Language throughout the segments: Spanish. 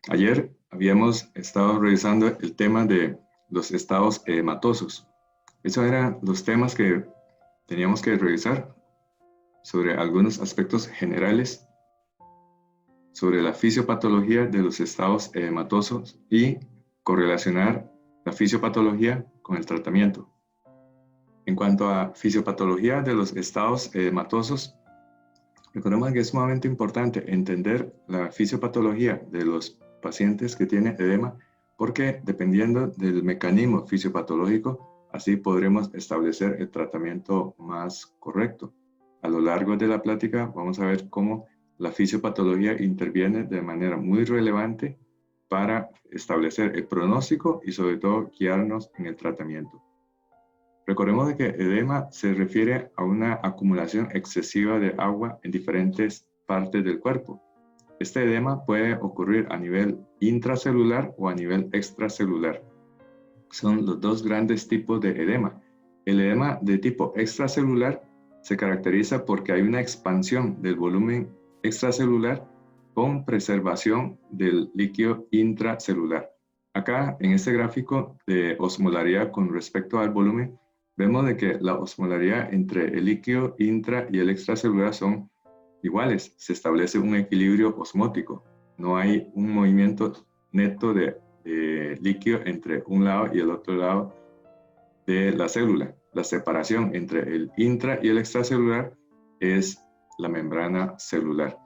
Ayer habíamos estado revisando el tema de los estados edematosos. Esos eran los temas que teníamos que revisar sobre algunos aspectos generales sobre la fisiopatología de los estados edematosos y correlacionar la fisiopatología con el tratamiento. En cuanto a fisiopatología de los estados edematosos, recordemos que es sumamente importante entender la fisiopatología de los pacientes que tienen edema, porque dependiendo del mecanismo fisiopatológico, así podremos establecer el tratamiento más correcto. A lo largo de la plática vamos a ver cómo la fisiopatología interviene de manera muy relevante para establecer el pronóstico y sobre todo guiarnos en el tratamiento. Recordemos que edema se refiere a una acumulación excesiva de agua en diferentes partes del cuerpo. Este edema puede ocurrir a nivel intracelular o a nivel extracelular. Son los dos grandes tipos de edema. El edema de tipo extracelular se caracteriza porque hay una expansión del volumen extracelular con preservación del líquido intracelular. Acá en este gráfico de osmolaridad con respecto al volumen, vemos de que la osmolaridad entre el líquido intra y el extracelular son iguales. Se establece un equilibrio osmótico. No hay un movimiento neto de líquido entre un lado y el otro lado de la célula. La separación entre el intra y el extracelular es la membrana celular.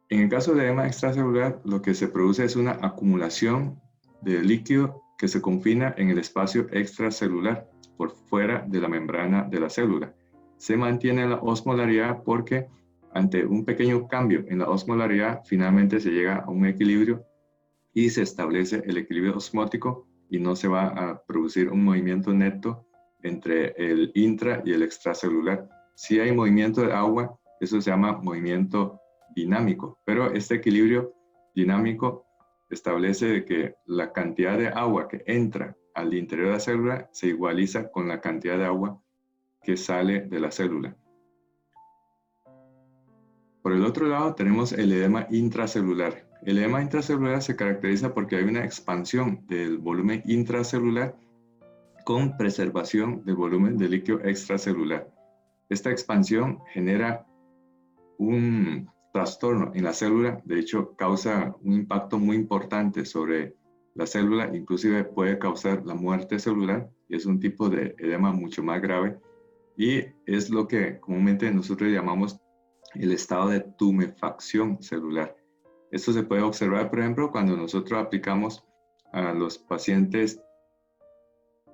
En el caso de edema extracelular, lo que se produce es una acumulación de líquido que se confina en el espacio extracelular, por fuera de la membrana de la célula. Se mantiene la osmolaridad porque ante un pequeño cambio en la osmolaridad, finalmente se llega a un equilibrio y se establece el equilibrio osmótico y no se va a producir un movimiento neto entre el intra y el extracelular. Si hay movimiento de agua, eso se llama movimiento dinámico, pero este equilibrio dinámico establece que la cantidad de agua que entra al interior de la célula se igualiza con la cantidad de agua que sale de la célula. Por el otro lado tenemos el edema intracelular. El edema intracelular se caracteriza porque hay una expansión del volumen intracelular con preservación del volumen de líquido extracelular. Esta expansión genera un trastorno en la célula, de hecho causa un impacto muy importante sobre la célula, inclusive puede causar la muerte celular, y es un tipo de edema mucho más grave, y es lo que comúnmente nosotros llamamos el estado de tumefacción celular. Esto se puede observar, por ejemplo, cuando nosotros aplicamos a los pacientes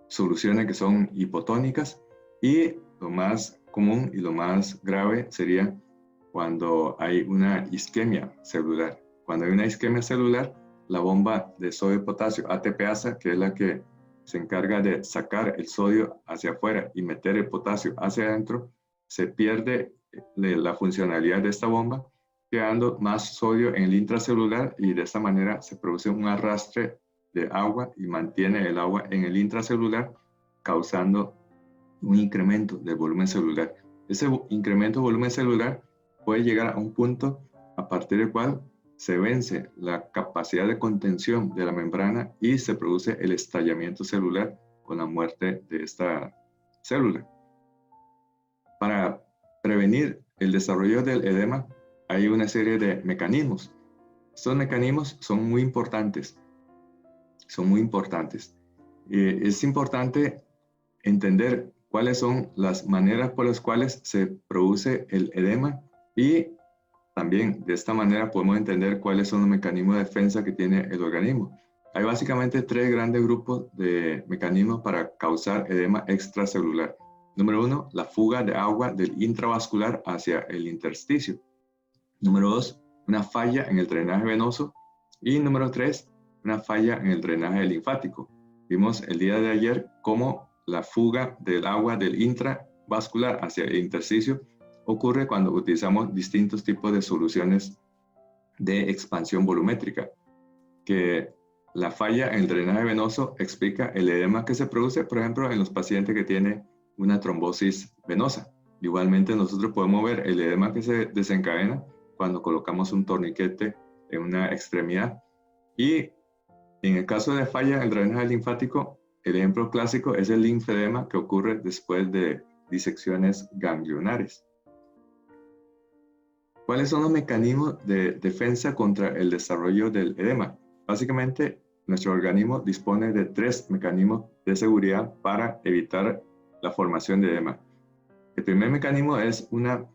soluciones que son hipotónicas, y lo más común y lo más grave sería cuando hay una isquemia celular. Cuando hay una isquemia celular, la bomba de sodio y potasio ATPasa, que es la que se encarga de sacar el sodio hacia afuera y meter el potasio hacia adentro, se pierde la funcionalidad de esta bomba, quedando más sodio en el intracelular, y de esta manera se produce un arrastre de agua y mantiene el agua en el intracelular, causando un incremento del volumen celular. Ese incremento de volumen celular puede llegar a un punto a partir del cual se vence la capacidad de contención de la membrana y se produce el estallamiento celular con la muerte de esta célula. Para prevenir el desarrollo del edema hay una serie de mecanismos. Estos mecanismos son muy importantes. Es importante entender cuáles son las maneras por las cuales se produce el edema, y también de esta manera podemos entender cuáles son los mecanismos de defensa que tiene el organismo. Hay básicamente tres grandes grupos de mecanismos para causar edema extracelular. Número 1, la fuga de agua del intravascular hacia el intersticio. Número 2, una falla en el drenaje venoso. Y número 3, una falla en el drenaje linfático. Vimos el día de ayer cómo la fuga del agua del intravascular hacia el intersticio ocurre cuando utilizamos distintos tipos de soluciones de expansión volumétrica, que la falla en el drenaje venoso explica el edema que se produce, por ejemplo, en los pacientes que tienen una trombosis venosa. Igualmente nosotros podemos ver el edema que se desencadena cuando colocamos un torniquete en una extremidad, Y en el caso de falla en el drenaje linfático, el ejemplo clásico es el linfedema que ocurre después de disecciones ganglionares. ¿Cuáles son los mecanismos de defensa contra el desarrollo del edema? Básicamente, nuestro organismo dispone de 3 mecanismos de seguridad para evitar la formación de edema. El primer mecanismo es una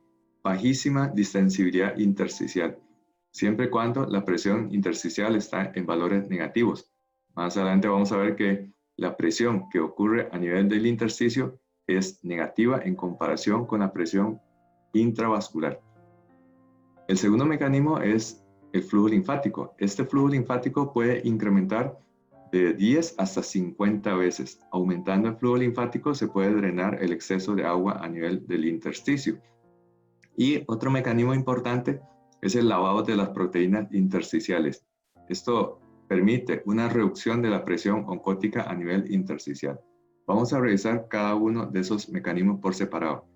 bajísima distensibilidad intersticial, siempre y cuando la presión intersticial está en valores negativos. Más adelante vamos a ver que la presión que ocurre a nivel del intersticio es negativa en comparación con la presión intravascular. El segundo mecanismo es el flujo linfático. Este flujo linfático puede incrementar de 10 hasta 50 veces. Aumentando el flujo linfático se puede drenar el exceso de agua a nivel del intersticio. Y otro mecanismo importante es el lavado de las proteínas intersticiales. Esto permite una reducción de la presión oncótica a nivel intersticial. Vamos a revisar cada uno de esos mecanismos por separado.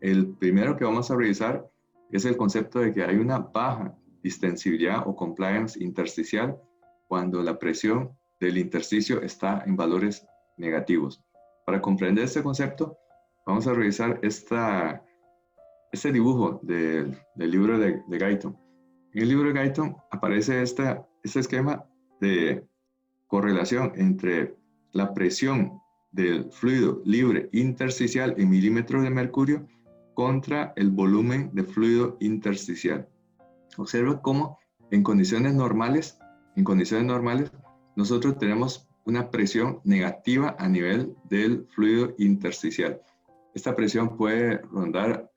El primero que vamos a revisar es el concepto de que hay una baja distensibilidad o compliance intersticial cuando la presión del intersticio está en valores negativos. Para comprender este concepto, vamos a revisar este dibujo del libro de Guyton. En el libro de Guyton aparece este esquema de correlación entre la presión del fluido libre intersticial en milímetros de mercurio contra el volumen de fluido intersticial. Observa cómo en condiciones normales, nosotros tenemos una presión negativa a nivel del fluido intersticial. Esta presión puede rondar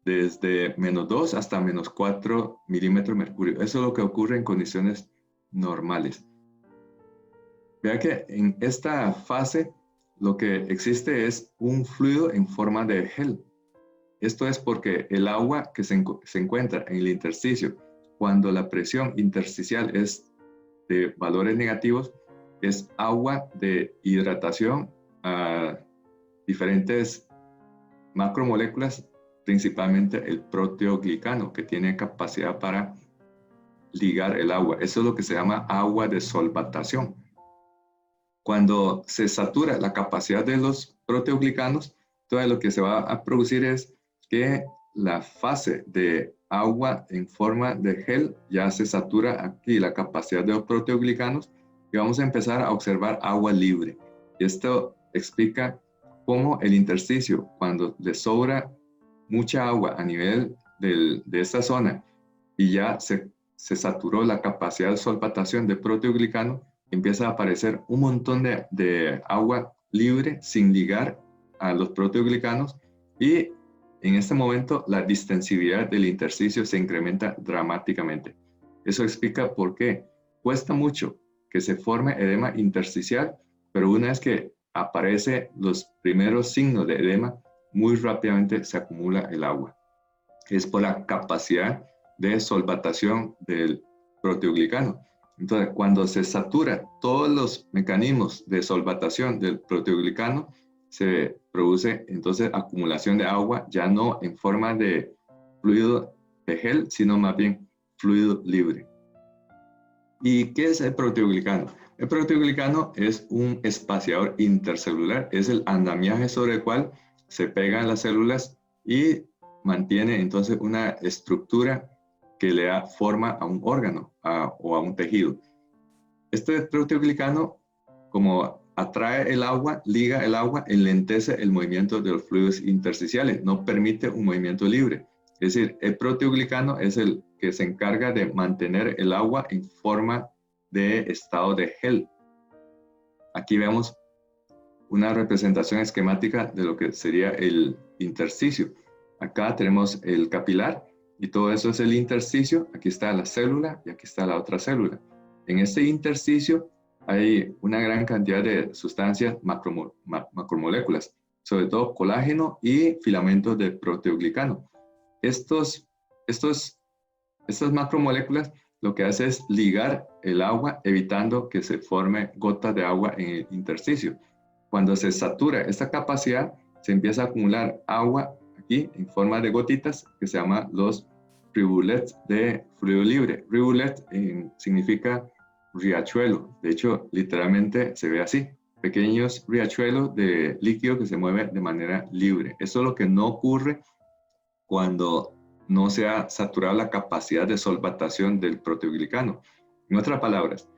desde -2 hasta -4 milímetros de mercurio. Eso es lo que ocurre en condiciones normales. Vea que en esta fase lo que existe es un fluido en forma de gel. Esto es porque el agua que se encuentra en el intersticio, cuando la presión intersticial es de valores negativos, es agua de hidratación a diferentes macromoléculas, principalmente el proteoglicano, que tiene capacidad para ligar el agua. Eso es lo que se llama agua de solvatación. Cuando se satura la capacidad de los proteoglicanos, todo lo que se va a producir es que la fase de agua en forma de gel ya se satura aquí la capacidad de los proteoglicanos y vamos a empezar a observar agua libre. Esto explica cómo el intersticio, cuando le sobra mucha agua a nivel de esta zona y ya se saturó la capacidad de solvatación de proteoglicano, empieza a aparecer un montón de agua libre sin ligar a los proteoglicanos y en este momento la distensibilidad del intersticio se incrementa dramáticamente. Eso explica por qué cuesta mucho que se forme edema intersticial, pero una vez que aparecen los primeros signos de edema, muy rápidamente se acumula el agua. Es por la capacidad de solvatación del proteoglicano. Entonces, cuando se satura todos los mecanismos de solvatación del proteoglicano, se produce entonces acumulación de agua, ya no en forma de fluido de gel, sino más bien fluido libre. ¿Y qué es el proteoglicano? El proteoglicano es un espaciador intercelular, es el andamiaje sobre el cual se pegan las células y mantiene entonces una estructura que le da forma a un órgano o a un tejido. Este proteoglicano, como atrae el agua, liga el agua, enlentece el movimiento de los fluidos intersticiales, no permite un movimiento libre. Es decir, el proteoglicano es el que se encarga de mantener el agua en forma de estado de gel. Aquí vemos una representación esquemática de lo que sería el intersticio. Acá tenemos el capilar y todo eso es el intersticio. Aquí está la célula y aquí está la otra célula. En este intersticio hay una gran cantidad de sustancias macromoléculas, sobre todo colágeno y filamentos de proteoglicano. Estas macromoléculas lo que hace es ligar el agua, evitando que se forme gotas de agua en el intersticio. Cuando se satura esta capacidad, se empieza a acumular agua aquí en forma de gotitas que se llaman los rivulets de fluido libre. Rivulet significa riachuelo. De hecho, literalmente se ve así. Pequeños riachuelos de líquido que se mueve de manera libre. Eso es lo que no ocurre cuando no se ha saturado la capacidad de solvatación del proteoglicano. En otras palabras,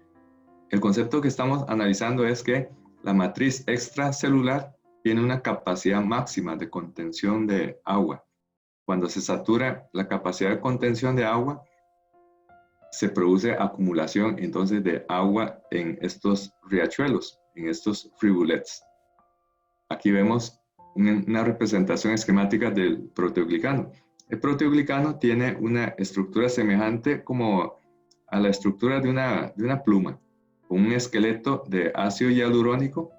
el concepto que estamos analizando es que la matriz extracelular tiene una capacidad máxima de contención de agua. Cuando se satura la capacidad de contención de agua, se produce acumulación entonces de agua en estos riachuelos, en estos rivulets. Aquí vemos una representación esquemática del proteoglicano. El proteoglicano tiene una estructura semejante como a la estructura de una pluma, con un esqueleto de ácido hialurónico,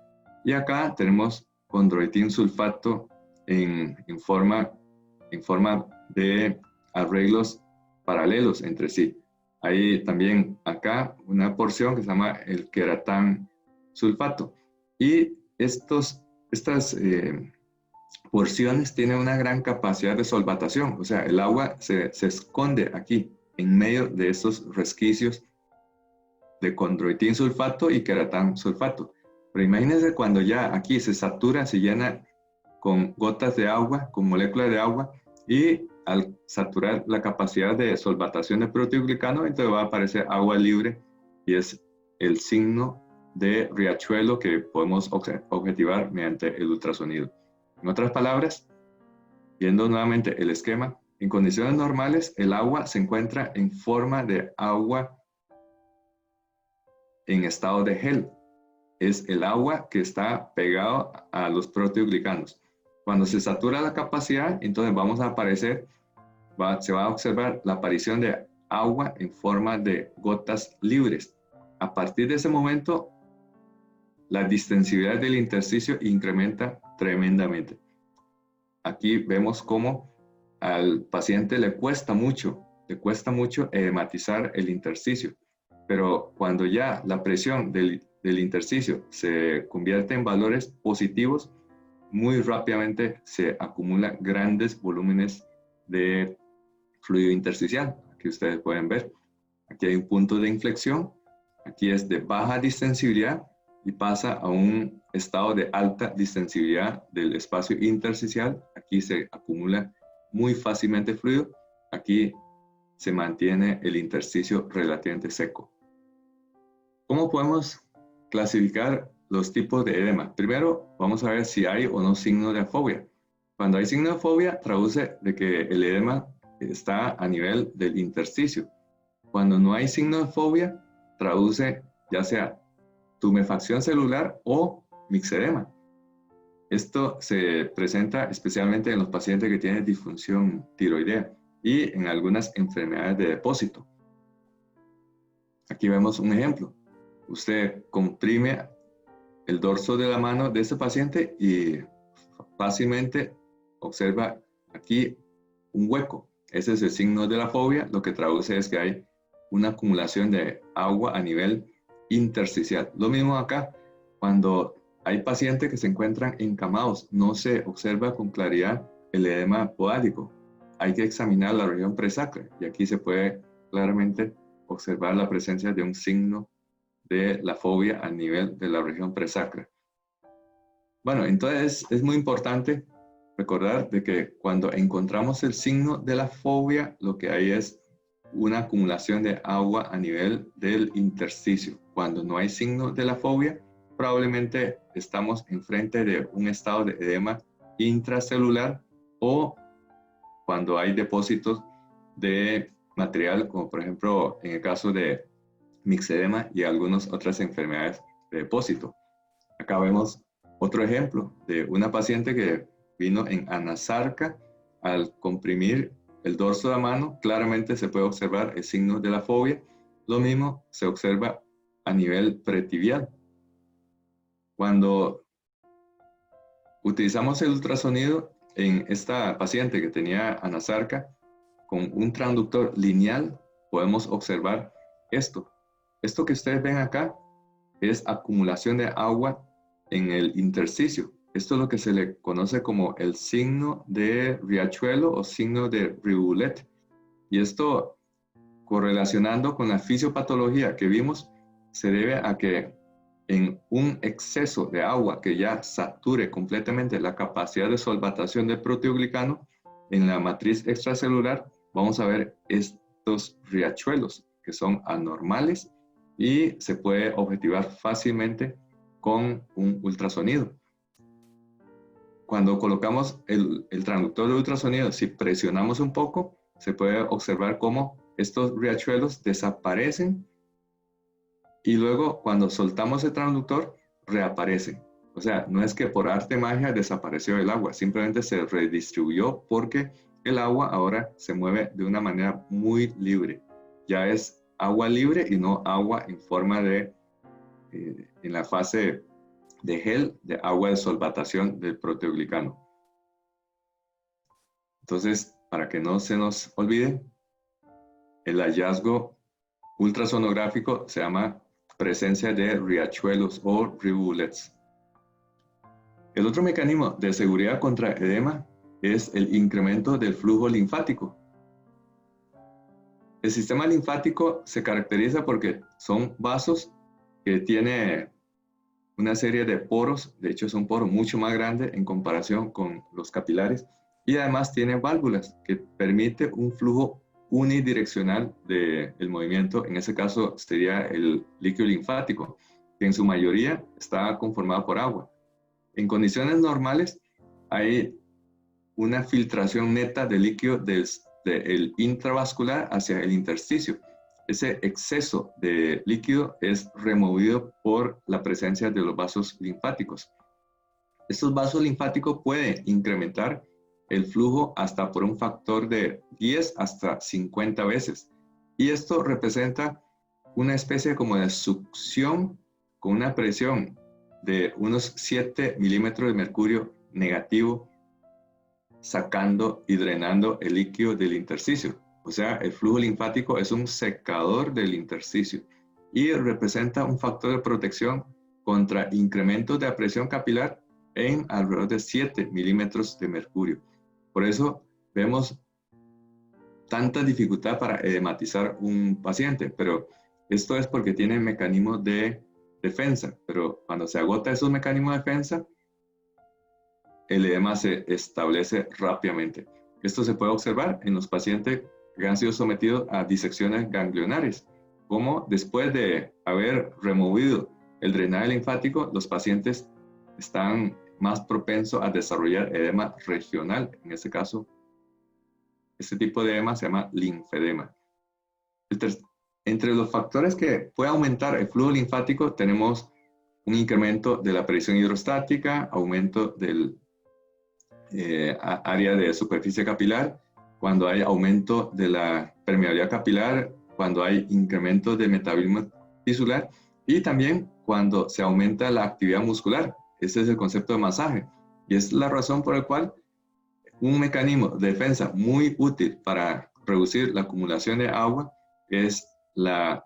y acá tenemos condroitin sulfato en forma de arreglos paralelos entre sí. Hay también acá una porción que se llama el queratán sulfato, y estas porciones tienen una gran capacidad de solvatación, o sea, el agua se esconde aquí en medio de estos resquicios de condroitin sulfato y queratán sulfato. Pero imagínense cuando ya aquí se satura, se llena con gotas de agua, con moléculas de agua, y al saturar la capacidad de solvatación del proteoglicano, entonces va a aparecer agua libre, y es el signo de riachuelo que podemos objetivar mediante el ultrasonido. En otras palabras, viendo nuevamente el esquema, en condiciones normales el agua se encuentra en forma de agua en estado de gel. Es el agua que está pegado a los proteoglicanos. Cuando se satura la capacidad, entonces se va a observar la aparición de agua en forma de gotas libres. A partir de ese momento, la distensibilidad del intersticio incrementa tremendamente. Aquí vemos cómo al paciente le cuesta mucho edematizar el intersticio, pero cuando ya la presión del intersticio se convierte en valores positivos, muy rápidamente se acumulan grandes volúmenes de fluido intersticial. Aquí ustedes pueden ver, aquí hay un punto de inflexión, aquí es de baja distensibilidad y pasa a un estado de alta distensibilidad del espacio intersticial. Aquí se acumula muy fácilmente fluido, aquí se mantiene el intersticio relativamente seco. ¿Cómo podemos clasificar los tipos de edema? Primero, vamos a ver si hay o no signo de afobia. Cuando hay signo de afobia, traduce de que el edema está a nivel del intersticio. Cuando no hay signo de fobia, traduce ya sea tumefacción celular o mixedema. Esto se presenta especialmente en los pacientes que tienen disfunción tiroidea y en algunas enfermedades de depósito. Aquí vemos un ejemplo. Usted comprime el dorso de la mano de este paciente y fácilmente observa aquí un hueco. Ese es el signo de la fobia, lo que traduce es que hay una acumulación de agua a nivel intersticial. Lo mismo acá, cuando hay pacientes que se encuentran encamados, no se observa con claridad el edema podálico. Hay que examinar la región presacra y aquí se puede claramente observar la presencia de un signo de la fobia a nivel de la región presacra. Bueno, entonces es muy importante recordar de que cuando encontramos el signo de la fobia, lo que hay es una acumulación de agua a nivel del intersticio. Cuando no hay signo de la fobia, probablemente estamos enfrente de un estado de edema intracelular, o cuando hay depósitos de material, como por ejemplo en el caso de mixedema y algunas otras enfermedades de depósito. Acá vemos otro ejemplo de una paciente que vino en anasarca. Al comprimir el dorso de la mano, claramente se puede observar el signo de la fobia. Lo mismo se observa a nivel pretibial. Cuando utilizamos el ultrasonido en esta paciente que tenía anasarca, con un transductor lineal podemos observar esto. Esto que ustedes ven acá es acumulación de agua en el intersticio. Esto es lo que se le conoce como el signo de riachuelo o signo de rivulet. Y esto, correlacionando con la fisiopatología que vimos, se debe a que en un exceso de agua que ya sature completamente la capacidad de solvatación del proteoglicano, en la matriz extracelular vamos a ver estos riachuelos que son anormales y se puede objetivar fácilmente con un ultrasonido. Cuando colocamos el transductor de ultrasonido, si presionamos un poco, se puede observar cómo estos riachuelos desaparecen y luego cuando soltamos el transductor, reaparecen. O sea, no es que por arte de magia desapareció el agua, simplemente se redistribuyó porque el agua ahora se mueve de una manera muy libre. Ya es agua libre y no agua en forma de, en la fase de gel, de agua de solvatación del proteoglicano. Entonces, para que no se nos olvide, el hallazgo ultrasonográfico se llama presencia de riachuelos o rivulets. El otro mecanismo de seguridad contra edema es el incremento del flujo linfático. El sistema linfático se caracteriza porque son vasos que tienen una serie de poros, de hecho es un poro mucho más grande en comparación con los capilares, y además tiene válvulas que permite un flujo unidireccional del movimiento, en ese caso sería el líquido linfático, que en su mayoría está conformado por agua. En condiciones normales hay una filtración neta de líquido del intravascular hacia el intersticio. Ese exceso de líquido es removido por la presencia de los vasos linfáticos. Estos vasos linfáticos pueden incrementar el flujo hasta por un factor de 10 hasta 50 veces. Y esto representa una especie como de succión con una presión de unos 7 milímetros de mercurio negativo, sacando y drenando el líquido del intersticio. O sea, el flujo linfático es un secador del intersticio y representa un factor de protección contra incrementos de la presión capilar en alrededor de 7 milímetros de mercurio. Por eso vemos tanta dificultad para edematizar un paciente, pero esto es porque tiene mecanismos de defensa, pero cuando se agota esos mecanismos de defensa, el edema se establece rápidamente. Esto se puede observar en los pacientes que han sido sometidos a disecciones ganglionares, como después de haber removido el drenaje linfático, los pacientes están más propensos a desarrollar edema regional. En este caso, este tipo de edema se llama linfedema. Entre los factores que puede aumentar el flujo linfático tenemos un incremento de la presión hidrostática, aumento del área de superficie capilar, cuando hay aumento de la permeabilidad capilar, cuando hay incremento de metabolismo tisular y también cuando se aumenta la actividad muscular. Ese es el concepto de masaje y es la razón por la cual un mecanismo de defensa muy útil para reducir la acumulación de agua es la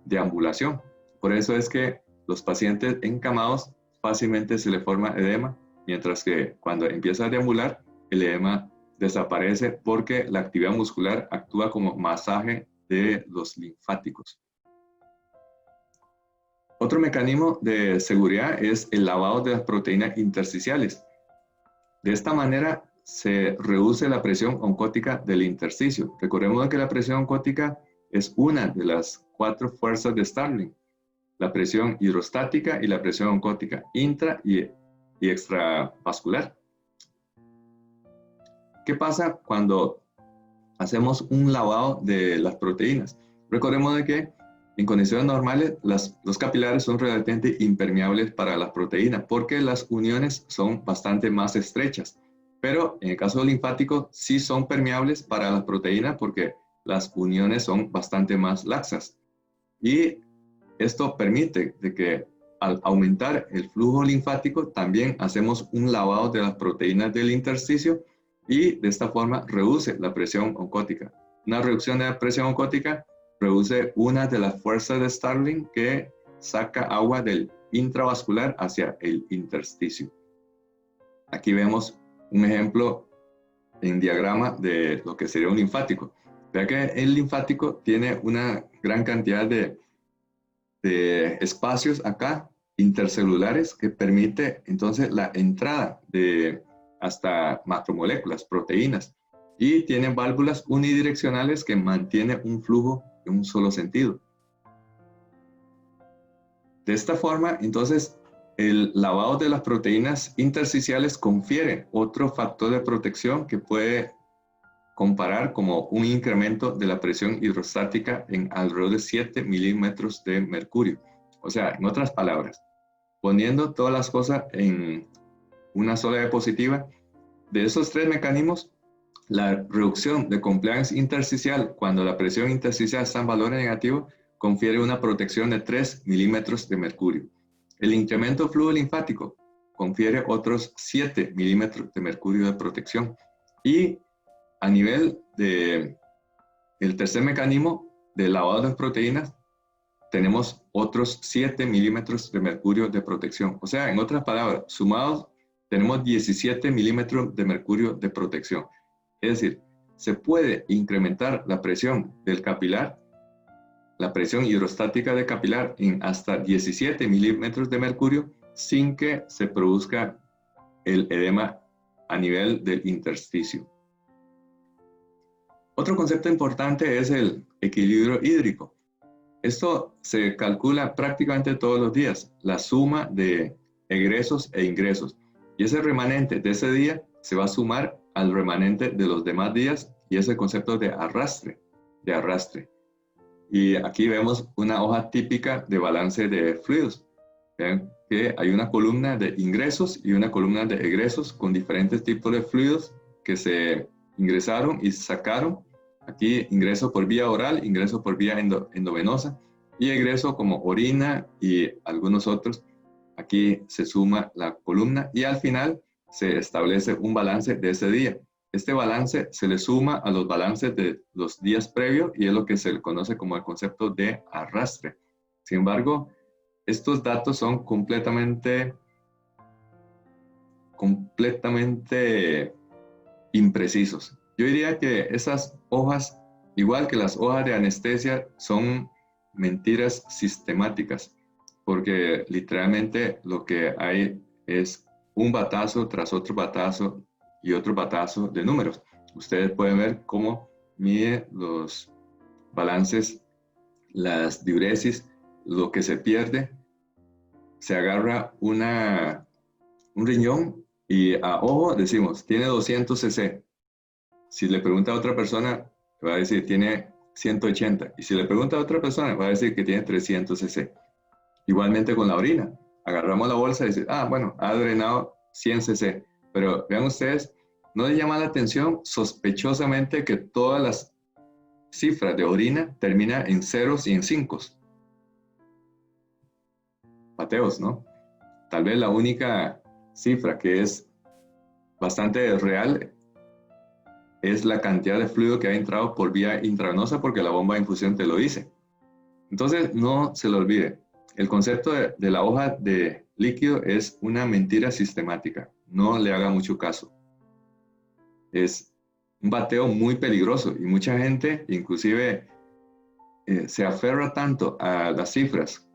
deambulación. Por eso es que los pacientes encamados fácilmente se les forma edema, mientras que cuando empieza a deambular, el edema desaparece porque la actividad muscular actúa como masaje de los linfáticos. Otro mecanismo de seguridad es el lavado de las proteínas intersticiales. De esta manera se reduce la presión oncótica del intersticio. Recordemos que la presión oncótica es una de las 4 fuerzas de Starling: la presión hidrostática y la presión oncótica intra y extravascular. ¿Qué pasa cuando hacemos un lavado de las proteínas? Recordemos de que en condiciones normales los capilares son relativamente impermeables para las proteínas porque las uniones son bastante más estrechas, pero en el caso linfático sí son permeables para las proteínas porque las uniones son bastante más laxas. Y esto permite de que al aumentar el flujo linfático también hacemos un lavado de las proteínas del intersticio y de esta forma reduce la presión oncótica. Una reducción de la presión oncótica reduce una de las fuerzas de Starling que saca agua del intravascular hacia el intersticio. Aquí vemos un ejemplo en diagrama de lo que sería un linfático. Vea que el linfático tiene una gran cantidad de de espacios acá intercelulares que permite entonces la entrada de hasta macromoléculas, proteínas, y tiene válvulas unidireccionales que mantienen un flujo en un solo sentido. De esta forma, entonces, el lavado de las proteínas intersticiales confiere otro factor de protección que puede comparar como un incremento de la presión hidrostática en alrededor de 7 milímetros de mercurio. O sea, en otras palabras, poniendo todas las cosas en una sola diapositiva, de esos tres mecanismos, la reducción de compliance intersticial cuando la presión intersticial está en valores negativos confiere una protección de 3 milímetros de mercurio. El incremento del flujo linfático confiere otros 7 milímetros de mercurio de protección. Y a nivel del tercer mecanismo de lavado de proteínas, tenemos otros 7 milímetros de mercurio de protección. O sea, en otras palabras, sumados, tenemos 17 milímetros de mercurio de protección. Es decir, se puede incrementar la presión del capilar, la presión hidrostática del capilar en hasta 17 milímetros de mercurio sin que se produzca el edema a nivel del intersticio. Otro concepto importante es el equilibrio hídrico. Esto se calcula prácticamente todos los días, la suma de egresos e ingresos. Y ese remanente de ese día se va a sumar al remanente de los demás días y es el concepto de arrastre. Y aquí vemos una hoja típica de balance de fluidos. Vean que hay una columna de ingresos y una columna de egresos con diferentes tipos de fluidos que se ingresaron y sacaron. Aquí ingreso por vía oral, ingreso por vía endovenosa y egreso como orina y algunos otros. Aquí se suma la columna y al final se establece un balance de ese día. Este balance se le suma a los balances de los días previos y es lo que se le conoce como el concepto de arrastre. Sin embargo, estos datos son completamente imprecisos. Yo diría que esas hojas, igual que las hojas de anestesia, son mentiras sistemáticas, porque literalmente lo que hay es un batazo tras otro batazo y otro batazo de números. Ustedes pueden ver cómo mide los balances, las diuresis, lo que se pierde. Se agarra un riñón y a ojo decimos, tiene 200 cc. Si le pregunta a otra persona, va a decir tiene 180. Y si le pregunta a otra persona, va a decir que tiene 300 cc. Igualmente con la orina. Agarramos la bolsa y dice, bueno, ha drenado 100 cc. Pero vean ustedes, ¿no les llama la atención sospechosamente que todas las cifras de orina terminan en ceros y en cincos? Pateos, ¿no? Tal vez la única cifra que es bastante real es la cantidad de fluido que ha entrado por vía intravenosa porque la bomba de infusión te lo dice. Entonces, no se lo olvide. El concepto de la hoja de líquido es una mentira sistemática. No le haga mucho caso. Es un bateo muy peligroso y mucha gente inclusive se aferra tanto a las cifras,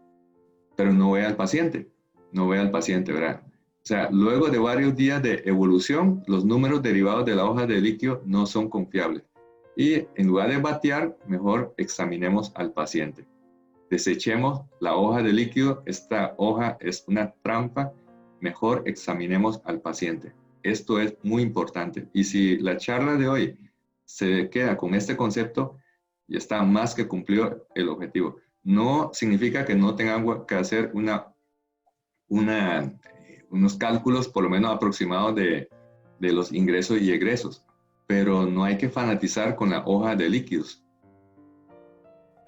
pero no ve al paciente. No ve al paciente, ¿verdad? O sea, luego de varios días de evolución, los números derivados de la hoja de líquido no son confiables. Y en lugar de batear, mejor examinemos al paciente. Desechemos la hoja de líquido. Esta hoja es una trampa. Mejor examinemos al paciente. Esto es muy importante. Y si la charla de hoy se queda con este concepto, ya está más que cumplido el objetivo. No significa que no tengamos que hacer unos cálculos por lo menos aproximados de los ingresos y egresos, pero no hay que fanatizar con la hoja de líquidos.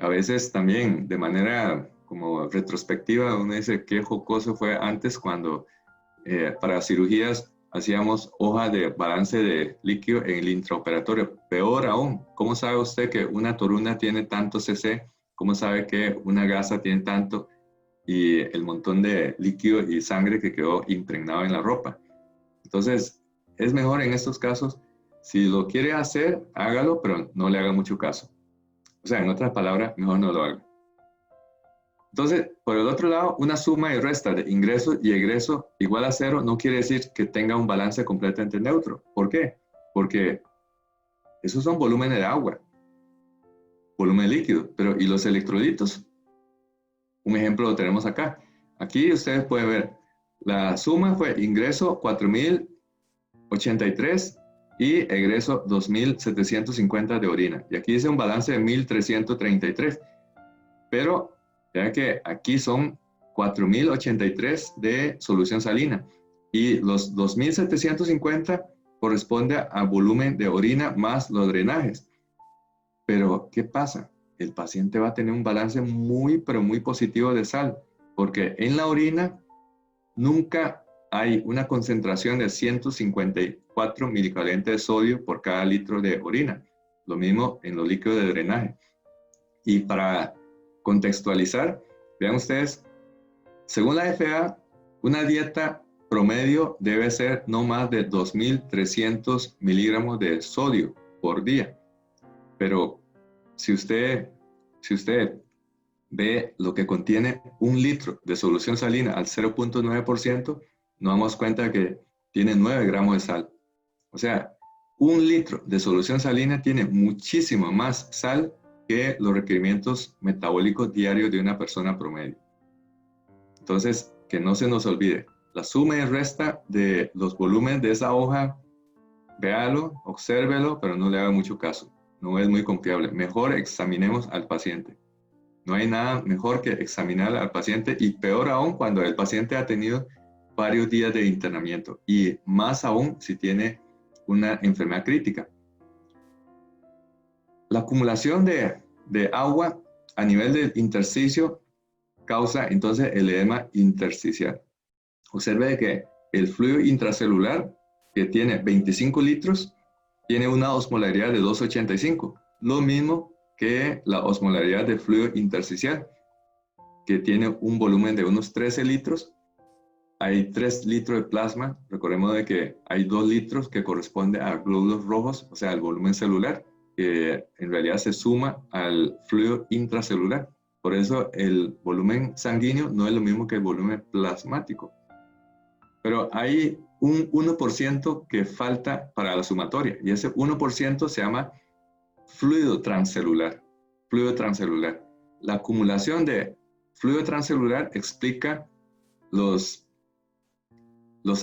A veces también de manera como retrospectiva uno dice qué jocoso fue antes cuando para cirugías hacíamos hoja de balance de líquido en el intraoperatorio. Peor aún, ¿cómo sabe usted que una toruna tiene tanto cc? ¿Cómo sabe que una gasa tiene tanto? Y el montón de líquido y sangre que quedó impregnado en la ropa. Entonces, es mejor en estos casos, si lo quiere hacer, hágalo, pero no le haga mucho caso. O sea, en otras palabras, mejor no lo haga. Entonces, por el otro lado, una suma y resta de ingreso y egreso igual a cero no quiere decir que tenga un balance completamente neutro. ¿Por qué? Porque esos son volúmenes de agua, volumen líquido, pero ¿y los electrolitos? Un ejemplo lo tenemos acá. Aquí ustedes pueden ver, la suma fue ingreso 4.083 y egreso 2.750 de orina. Y aquí dice un balance de 1.333. Pero vean que aquí son 4.083 de solución salina y los 2.750 corresponde a volumen de orina más los drenajes. Pero, ¿qué pasa? El paciente va a tener un balance muy, pero muy positivo de sal, porque en la orina nunca hay una concentración de 154 milivalentes de sodio por cada litro de orina. Lo mismo en los líquidos de drenaje. Y para contextualizar, vean ustedes, según la FDA, una dieta promedio debe ser no más de 2.300 miligramos de sodio por día. Pero si usted ve lo que contiene un litro de solución salina al 0.9%, nos damos cuenta que tiene 9 gramos de sal. O sea, un litro de solución salina tiene muchísimo más sal que los requerimientos metabólicos diarios de una persona promedio. Entonces, que no se nos olvide, la suma y resta de los volúmenes de esa hoja, véalo, obsérvelo, pero no le haga mucho caso. No es muy confiable. Mejor examinemos al paciente. No hay nada mejor que examinar al paciente y peor aún cuando el paciente ha tenido varios días de internamiento y más aún si tiene una enfermedad crítica. La acumulación de agua a nivel del intersticio causa entonces el edema intersticial. Observe que el fluido intracelular, que tiene 25 litros, tiene una osmolaridad de 2,85. Lo mismo que la osmolaridad del fluido intersticial, que tiene un volumen de unos 13 litros. Hay 3 litros de plasma. Recordemos de que hay 2 litros que corresponde a glóbulos rojos, o sea, el volumen celular, que en realidad se suma al fluido intracelular. Por eso el volumen sanguíneo no es lo mismo que el volumen plasmático. Pero hay un 1% que falta para la sumatoria y ese 1% se llama fluido transcelular. Fluido transcelular. La acumulación de fluido transcelular explica los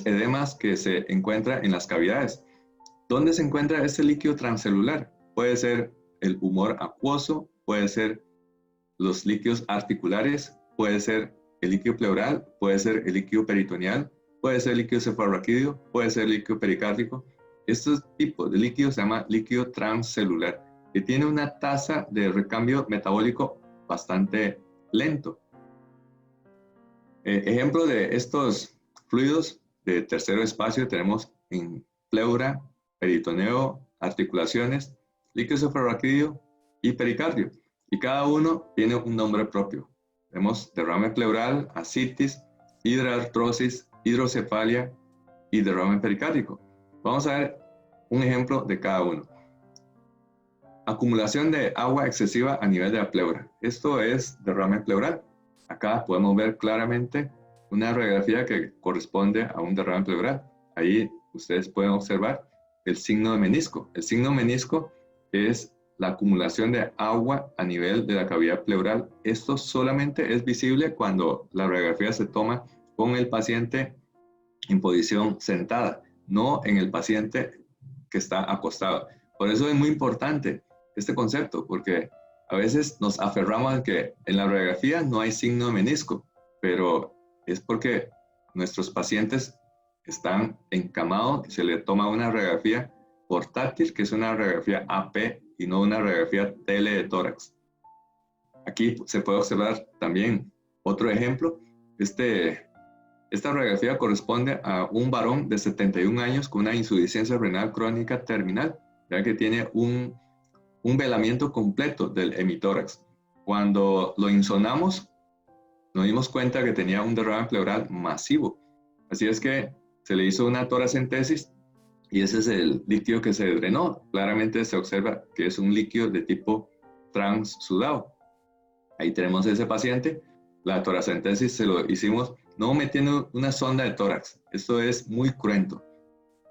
edemas que se encuentran en las cavidades. ¿Dónde se encuentra este líquido transcelular? Puede ser el humor acuoso, puede ser los líquidos articulares, puede ser el líquido pleural, puede ser el líquido peritoneal, puede ser el líquido cefalorraquídeo, puede ser el líquido pericárdico. Estos tipos de líquidos se llama líquido transcelular, que tiene una tasa de recambio metabólico bastante lento. Ejemplo de estos fluidos de tercero espacio tenemos en pleura, peritoneo, articulaciones, líquido cefalorraquídeo y pericardio. Y cada uno tiene un nombre propio. Tenemos derrame pleural, ascitis, hidrartrosis, hidrocefalia y derrame pericárdico. Vamos a ver un ejemplo de cada uno. Acumulación de agua excesiva a nivel de la pleura. Esto es derrame pleural. Acá podemos ver claramente una radiografía que corresponde a un derrame pleural. Ahí ustedes pueden observar el signo de menisco. El signo de menisco es la acumulación de agua a nivel de la cavidad pleural. Esto solamente es visible cuando la radiografía se toma con el paciente en posición sentada, no en el paciente que está acostado. Por eso es muy importante este concepto, porque a veces nos aferramos a que en la radiografía no hay signo de menisco, pero es porque nuestros pacientes están encamados y se le toma una radiografía portátil, que es una radiografía AP y no una radiografía tele de tórax. Aquí se puede observar también otro ejemplo. Esta radiografía corresponde a un varón de 71 años con una insuficiencia renal crónica terminal, ya que tiene un velamiento completo del hemitórax. Cuando lo insonamos, nos dimos cuenta que tenía un derrame pleural masivo. Así es que se le hizo una toracentesis y ese es el líquido que se drenó. Claramente se observa que es un líquido de tipo transsudado. Ahí tenemos ese paciente. la toracentesis se lo hicimos no metiendo una sonda de tórax. Esto es muy cruento.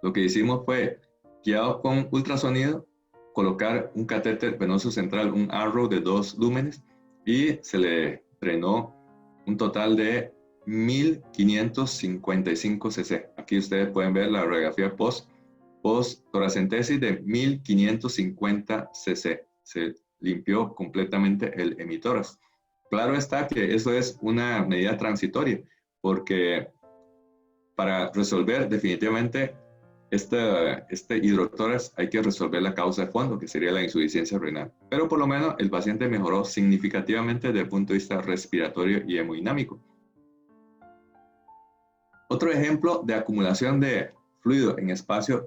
Lo que hicimos fue, guiado con ultrasonido, colocar un catéter venoso central, un Arrow de 2 lúmenes, y se le drenó un total de 1555 cc. Aquí ustedes pueden ver la radiografía post-toracentesis de 1550 cc. Se limpió completamente el hemitórax. Claro está que eso es una medida transitoria, porque para resolver definitivamente este hidrotórax hay que resolver la causa de fondo, que sería la insuficiencia renal. Pero por lo menos el paciente mejoró significativamente desde el punto de vista respiratorio y hemodinámico. Otro ejemplo de acumulación de fluido en espacios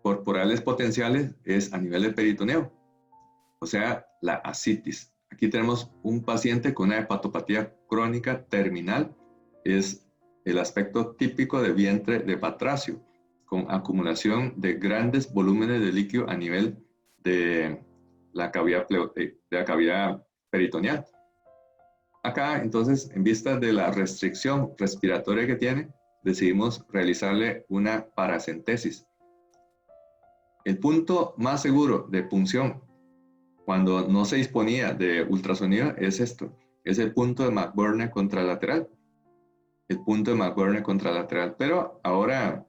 corporales potenciales es a nivel del peritoneo, o sea, la ascitis. Aquí tenemos un paciente con una hepatopatía crónica terminal. Es el aspecto típico de vientre de batracio, con acumulación de grandes volúmenes de líquido a nivel de la cavidad peritoneal. Acá, entonces, en vista de la restricción respiratoria que tiene, decidimos realizarle una paracentesis. El punto más seguro de punción cuando no se disponía de ultrasonido es esto, es el punto de McBurney contralateral. El punto de McBurney contralateral. Pero ahora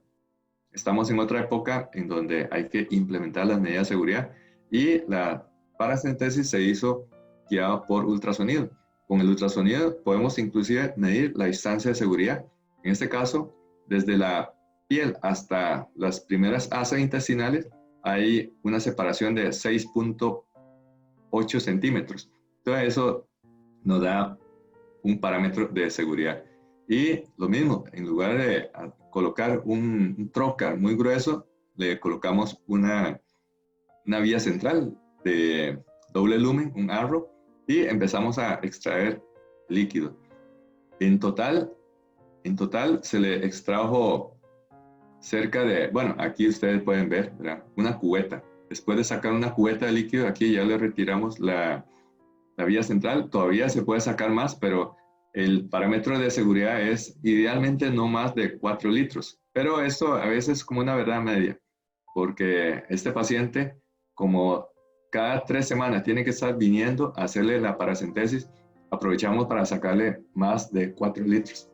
estamos en otra época en donde hay que implementar las medidas de seguridad y la paracentesis se hizo guiada por ultrasonido. Con el ultrasonido podemos inclusive medir la distancia de seguridad. En este caso, desde la piel hasta las primeras asas intestinales hay una separación de 6.8 centímetros. Entonces eso nos da un parámetro de seguridad. Y lo mismo, en lugar de colocar un trocar muy grueso, le colocamos una vía central de doble lumen, un Arrow, y empezamos a extraer líquido. En total se le extrajo cerca de, bueno, aquí ustedes pueden ver, ¿verdad? Una cubeta. Después de sacar una cubeta de líquido, aquí ya le retiramos la vía central. Todavía se puede sacar más, pero el parámetro de seguridad es idealmente no más de 4 litros. Pero esto a veces es como una verdad media, porque este paciente, como cada 3 semanas tiene que estar viniendo a hacerle la paracentesis, aprovechamos para sacarle más de 4 litros.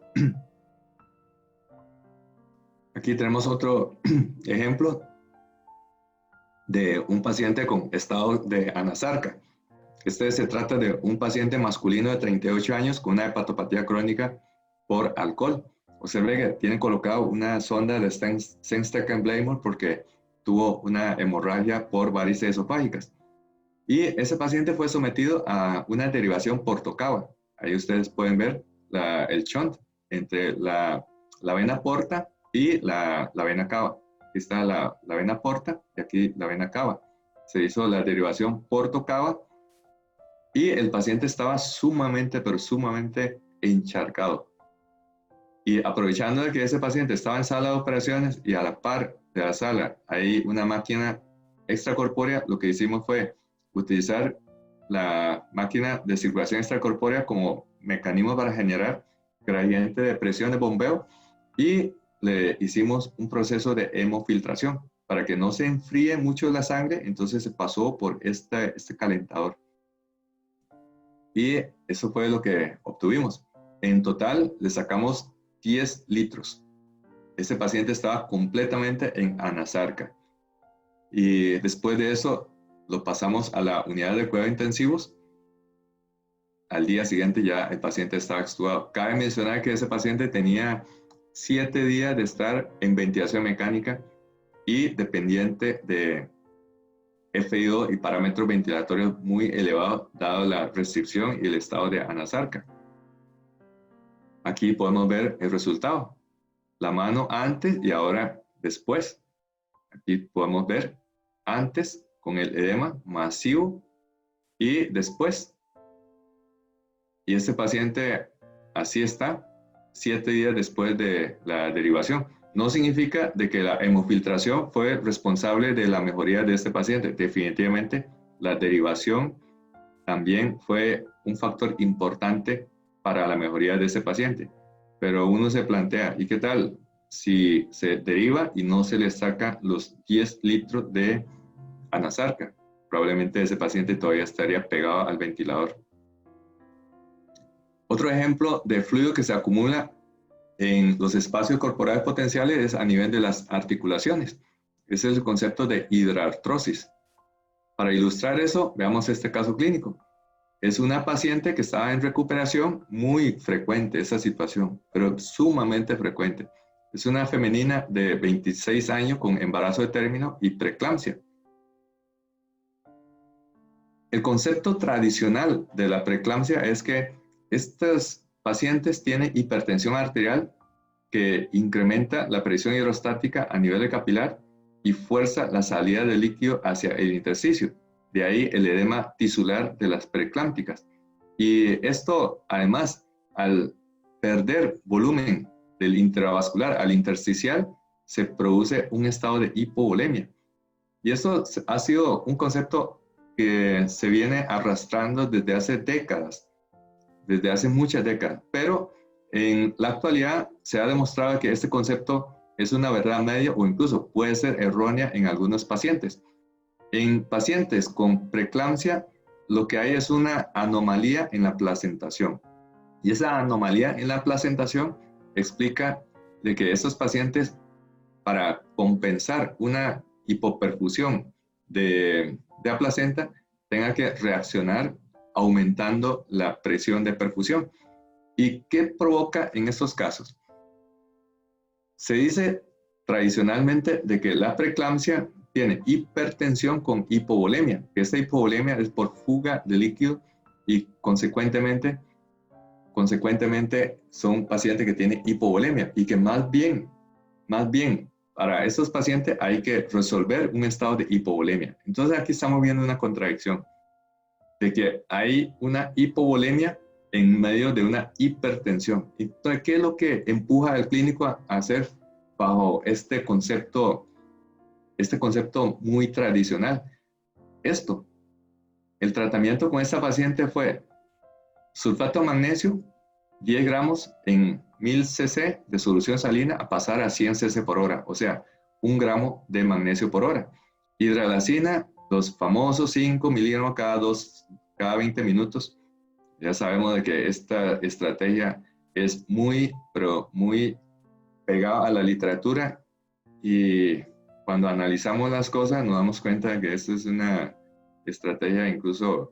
Aquí tenemos otro ejemplo de un paciente con estado de anasarca. Se trata de un paciente masculino de 38 años con una hepatopatía crónica por alcohol. Observe que tiene colocado una sonda de Sengstaken-Blaymore porque tuvo una hemorragia por varices esofágicas. Y ese paciente fue sometido a una derivación por Tocava. Ahí ustedes pueden ver el shunt entre la vena porta y la vena cava. Aquí está la vena porta y aquí la vena cava. Se hizo la derivación por Tocava y el paciente estaba sumamente, pero sumamente encharcado. Y aprovechando de que ese paciente estaba en sala de operaciones y a la par de la sala hay una máquina extracorpórea, lo que hicimos fue utilizar la máquina de circulación extracorpórea como mecanismo para generar gradiente de presión de bombeo y le hicimos un proceso de hemofiltración para que no se enfríe mucho la sangre. Entonces se pasó por este calentador. Y eso fue lo que obtuvimos. En total le sacamos 10 litros. Ese paciente estaba completamente en anasarca. Y después de eso lo pasamos a la unidad de cuidado intensivos. Al día siguiente ya el paciente estaba extubado. Cabe mencionar que ese paciente tenía 7 días de estar en ventilación mecánica y dependiente de FIO y parámetros ventilatorios muy elevados, dado la restricción y el estado de anasarca. Aquí podemos ver el resultado. La mano antes y ahora después. Aquí podemos ver antes con el edema masivo y después. Y este paciente así está 7 días después de la derivación. No significa de que la hemofiltración fue responsable de la mejoría de este paciente. Definitivamente la derivación también fue un factor importante para la mejoría de ese paciente. Pero uno se plantea, ¿y qué tal si se deriva y no se le saca los 10 litros de anasarca? Probablemente ese paciente todavía estaría pegado al ventilador. Otro ejemplo de fluido que se acumula en los espacios corporales potenciales es a nivel de las articulaciones. Ese es el concepto de hidrartrosis. Para ilustrar eso, veamos este caso clínico. Es una paciente que estaba en recuperación, muy frecuente esa situación, pero sumamente frecuente. Es una femenina de 26 años con embarazo de término y preeclampsia. El concepto tradicional de la preeclampsia es que estos pacientes tienen hipertensión arterial que incrementa la presión hidrostática a nivel de capilar y fuerza la salida de líquido hacia el intersticio. De ahí el edema tisular de las preeclámpticas. Y esto, además, al perder volumen del intravascular al intersticial, se produce un estado de hipovolemia. Y esto ha sido un concepto que se viene arrastrando desde hace décadas, desde hace muchas décadas, pero en la actualidad se ha demostrado que este concepto es una verdad media o incluso puede ser errónea en algunos pacientes. En pacientes con preeclampsia, lo que hay es una anomalía en la placentación. Y esa anomalía en la placentación explica de que estos pacientes, para compensar una hipoperfusión de la placenta, tengan que reaccionar aumentando la presión de perfusión. ¿Y qué provoca en estos casos? Se dice tradicionalmente de que la preeclampsia tiene hipertensión con hipovolemia. Esta hipovolemia es por fuga de líquido y consecuentemente son pacientes que tienen hipovolemia y que más bien, para estos pacientes hay que resolver un estado de hipovolemia. Entonces aquí estamos viendo una contradicción de que hay una hipovolemia en medio de una hipertensión. Entonces, ¿qué es lo que empuja al clínico a hacer bajo este concepto muy tradicional? Esto, el tratamiento con esta paciente fue sulfato de magnesio, 10 gramos en 1000 cc de solución salina a pasar a 100 cc por hora, o sea, 1 gramo de magnesio por hora. Hidralazina, los famosos 5 miligramos cada 20 minutos. Ya sabemos de que esta estrategia es pero muy pegada a la literatura, y cuando analizamos las cosas nos damos cuenta de que esta es una estrategia incluso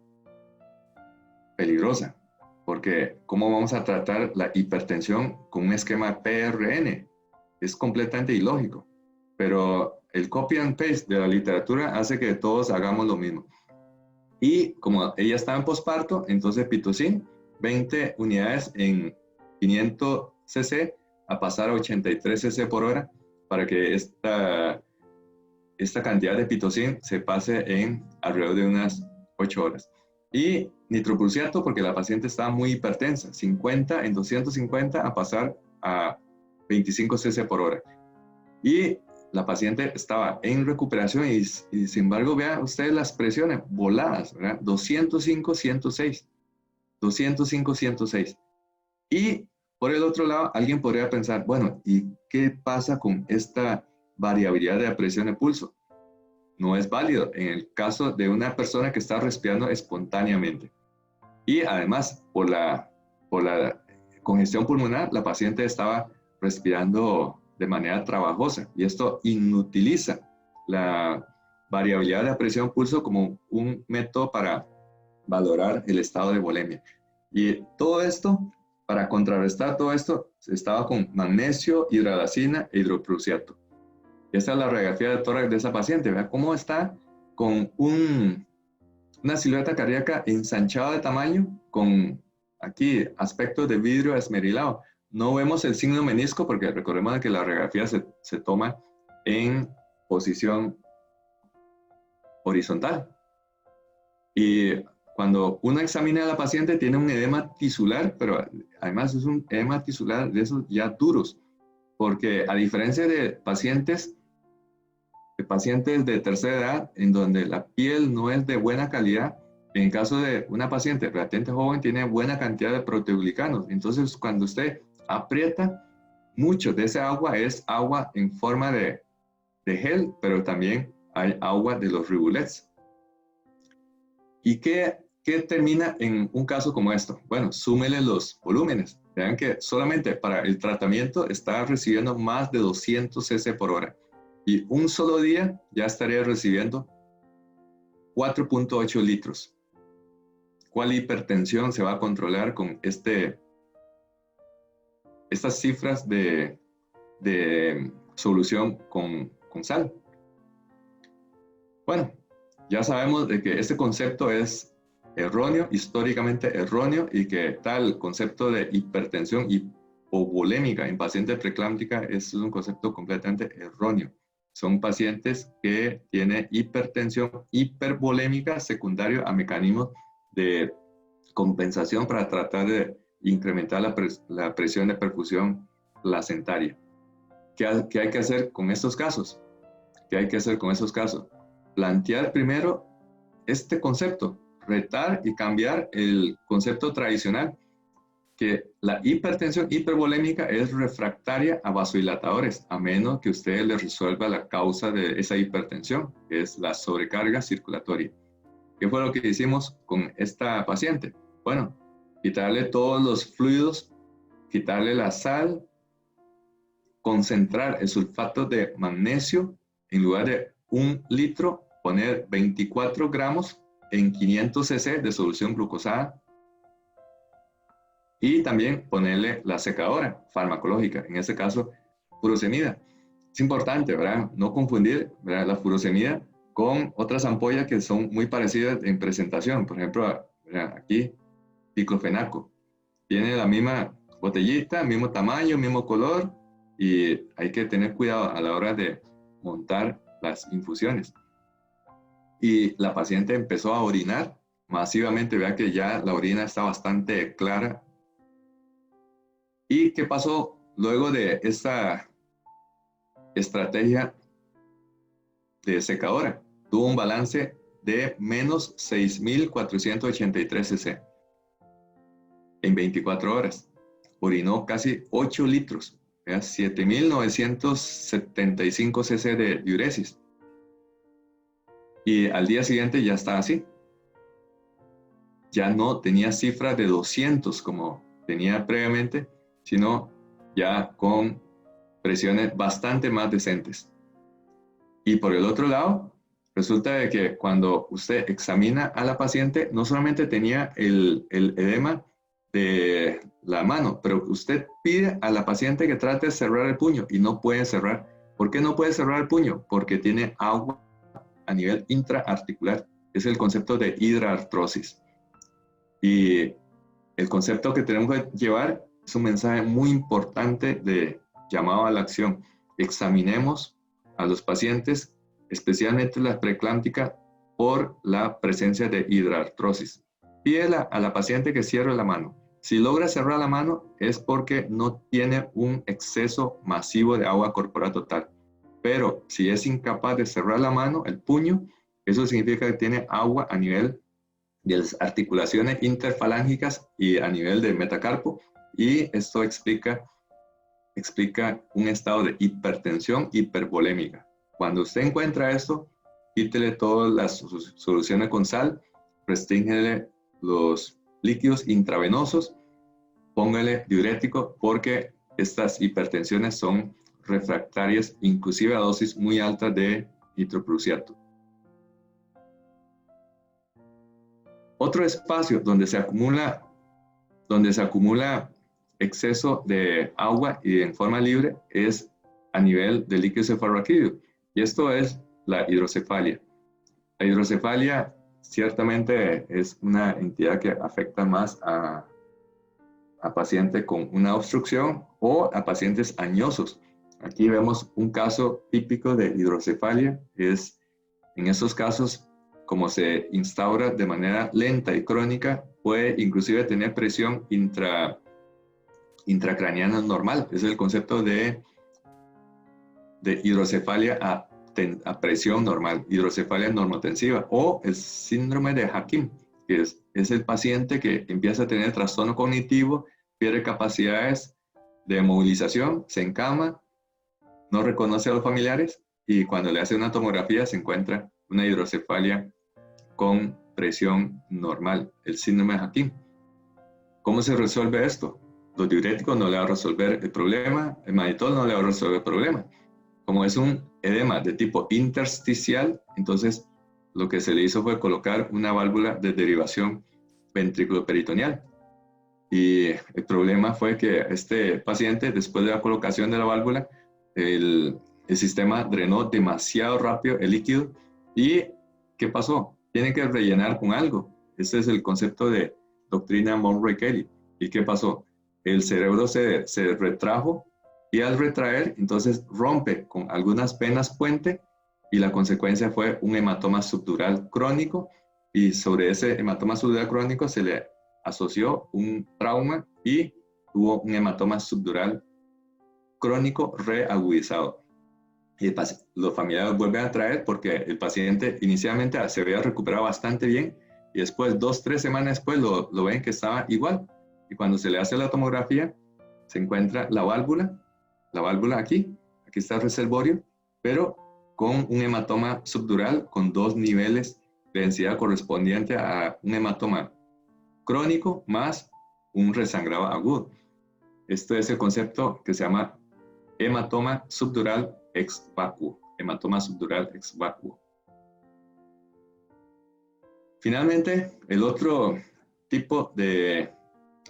peligrosa, porque ¿cómo vamos a tratar la hipertensión con un esquema PRN? Es completamente ilógico, pero el copy and paste de la literatura hace que todos hagamos lo mismo. Y como ella estaba en posparto, entonces pitocin, 20 unidades en 500 cc a pasar a 83 cc por hora para que esta cantidad de pitocin se pase en alrededor de unas 8 horas. Y nitroprusiato porque la paciente estaba muy hipertensa, 50 en 250 a pasar a 25 cc por hora. Y la paciente estaba en recuperación y sin embargo, vean ustedes las presiones voladas, ¿verdad? 205, 106. 205, 106. Y por el otro lado, alguien podría pensar, bueno, ¿y qué pasa con esta variabilidad de la presión de pulso? No es válido en el caso de una persona que está respirando espontáneamente. Y además, por la congestión pulmonar, la paciente estaba respirando de manera trabajosa y esto inutiliza la variabilidad de la presión pulso como un método para valorar el estado de volemia. Y todo esto, para contrarrestar todo esto, estaba con magnesio, hidralazina e hidroprusiato. Esta es la radiografía de tórax de esa paciente. Vean cómo está con una silueta cardíaca ensanchada de tamaño, con aquí aspectos de vidrio esmerilado. No vemos el signo menisco porque recordemos que la radiografía se toma en posición horizontal. Y cuando uno examina a la paciente tiene un edema tisular, pero además es un edema tisular de esos ya duros, porque a diferencia de pacientes de tercera edad, en donde la piel no es de buena calidad, En caso de una paciente relativamente joven, tiene buena cantidad de proteoglicanos. Entonces, cuando usted aprieta, mucho de esa agua es agua en forma de gel, pero también hay agua de los ribulets. ¿Y qué termina en un caso como esto? Bueno, súmele los volúmenes. Vean que solamente para el tratamiento está recibiendo más de 200 cc por hora. Y un solo día ya estaría recibiendo 4.8 litros. ¿Cuál hipertensión se va a controlar con estas cifras de solución con sal? Bueno, ya sabemos de que este concepto es erróneo, históricamente erróneo, y que tal concepto de hipertensión hipovolémica en paciente preeclámptica es un concepto completamente erróneo. Son pacientes que tienen hipertensión hipervolémica secundario a mecanismos de compensación para tratar de incrementar la presión de perfusión placentaria. ¿Qué hay que hacer con estos casos? ¿Qué hay que hacer con esos casos? Plantear primero este concepto, retar y cambiar el concepto tradicional, que la hipertensión hipervolémica es refractaria a vasodilatadores, a menos que usted le resuelva la causa de esa hipertensión, que es la sobrecarga circulatoria. ¿Qué fue lo que hicimos con esta paciente? Bueno, quitarle todos los fluidos, quitarle la sal, concentrar el sulfato de magnesio en lugar de 1 litro, poner 24 gramos en 500 cc de solución glucosada y también ponerle la secadora farmacológica, en este caso furosemida. Es importante, ¿verdad? No confundir, ¿verdad?, la furosemida con otras ampollas que son muy parecidas en presentación. Por ejemplo, ¿verdad?, aquí, diclofenaco. Tiene la misma botellita, mismo tamaño, mismo color, y hay que tener cuidado a la hora de montar las infusiones. Y la paciente empezó a orinar masivamente, vea que ya la orina está bastante clara. ¿Y qué pasó luego de esta estrategia de secadora? Tuvo un balance de menos 6.483 cc en 24 horas. Orinó casi 8 litros, 7.975 cc de diuresis. Y al día siguiente ya está así. Ya no tenía cifra de 200 como tenía previamente, sino ya con presiones bastante más decentes. Y por el otro lado, resulta de que cuando usted examina a la paciente, no solamente tenía el edema de la mano, pero usted pide a la paciente que trate de cerrar el puño y no puede cerrar. ¿Por qué no puede cerrar el puño? Porque tiene agua a nivel intraarticular. Es el concepto de hidraartrosis. Y el concepto que tenemos que llevar es un mensaje muy importante de llamado a la acción. Examinemos a los pacientes, especialmente la preeclámptica, por la presencia de hidraartrosis. Pídele a la paciente que cierre la mano. Si logra cerrar la mano es porque no tiene un exceso masivo de agua corporal total. Pero si es incapaz de cerrar la mano, el puño, eso significa que tiene agua a nivel de las articulaciones interfalángicas y a nivel de metacarpo, y esto explica un estado de hipertensión hipervolémica. Cuando usted encuentra esto, quítele todas las soluciones con sal, restríngele los líquidos intravenosos, póngale diurético, porque estas hipertensiones son refractarias, inclusive a dosis muy altas de nitroprusiato. Otro espacio donde se acumula exceso de agua y en forma libre es a nivel del líquido cefalorraquídeo, y esto es la hidrocefalia. La hidrocefalia ciertamente es una entidad que afecta más a pacientes con una obstrucción o a pacientes añosos. Aquí vemos un caso típico de hidrocefalia. En esos casos, como se instaura de manera lenta y crónica, puede inclusive tener presión intracraniana normal. Es el concepto de hidrocefalia a presión normal, hidrocefalia normotensiva, o el síndrome de Hakim. que es el paciente que empieza a tener trastorno cognitivo, pierde capacidades de movilización, se encama, no reconoce a los familiares y cuando le hace una tomografía se encuentra una hidrocefalia con presión normal, el síndrome de Hakim. ¿Cómo se resuelve esto? Los diuréticos no le van a resolver el problema, el mannitol no le va a resolver el problema. Como es un edema de tipo intersticial, entonces lo que se le hizo fue colocar una válvula de derivación ventrículo-peritoneal. Y el problema fue que este paciente, después de la colocación de la válvula, el sistema drenó demasiado rápido el líquido. ¿Y qué pasó? Tienen que rellenar con algo. Este es el concepto de doctrina Monroe-Kelly. ¿Y qué pasó? El cerebro se retrajo y al retraer, entonces rompe con algunas venas puente y la consecuencia fue un hematoma subdural crónico y sobre ese hematoma subdural crónico se le asoció un trauma y tuvo un hematoma subdural crónico reagudizado. Y los familiares vuelven a traer porque el paciente inicialmente se había recuperado bastante bien y después, 2-3 semanas después, lo ven que estaba igual. Y cuando se le hace la tomografía, se encuentra la válvula aquí está el reservorio, pero con un hematoma subdural con 2 niveles de densidad correspondiente a un hematoma crónico más un resangrado agudo. Esto es el concepto que se llama hematoma subdural ex vacuo. Hematoma subdural ex vacuo. Finalmente, el otro tipo de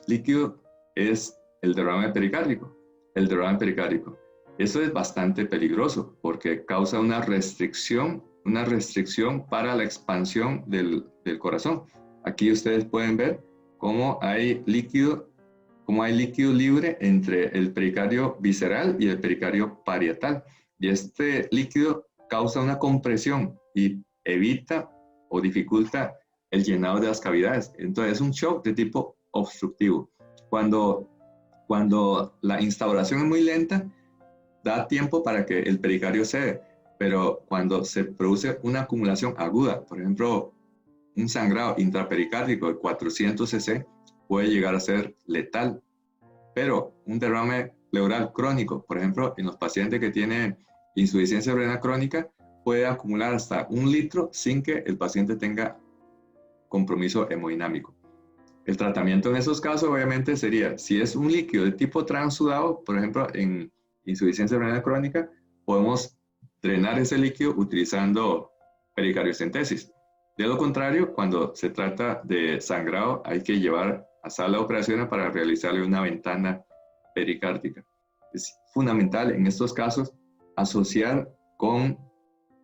líquido es el derrame pericárdico. El derrame pericárdico. Eso es bastante peligroso porque causa una restricción para la expansión del corazón. Aquí ustedes pueden ver cómo hay líquido libre entre el pericardio visceral y el pericardio parietal. Y este líquido causa una compresión y evita o dificulta el llenado de las cavidades. Entonces es un shock de tipo obstructivo. Cuando la instauración es muy lenta, da tiempo para que el pericardio cede, pero cuando se produce una acumulación aguda, por ejemplo, un sangrado intrapericárdico de 400 cc, puede llegar a ser letal. Pero un derrame pleural crónico, por ejemplo, en los pacientes que tienen insuficiencia renal crónica, puede acumular hasta 1 litro sin que el paciente tenga compromiso hemodinámico. El tratamiento en esos casos obviamente sería, si es un líquido de tipo transudado, por ejemplo, en insuficiencia renal crónica, podemos drenar ese líquido utilizando pericardiocentesis. De lo contrario, cuando se trata de sangrado, hay que llevar a sala de operaciones para realizarle una ventana pericárdica. Es fundamental en estos casos asociar con